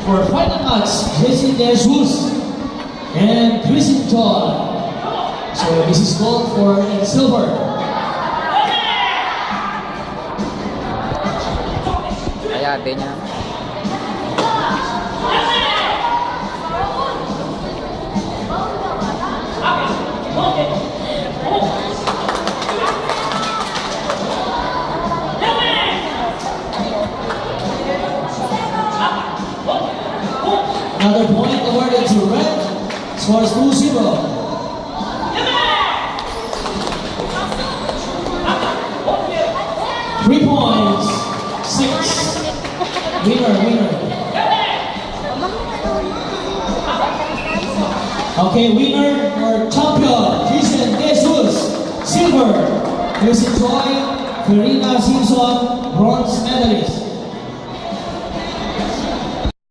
For final match, Jason De Jesus and Christian John. So this is gold for in silver. Kaya ate niya. Another point awarded to red. Scores 2-0. Three points. 6. Winner. Okay, winner or champion, Jason De Jesus. Silver, Christian Joy, Farina Simpson, bronze medalist.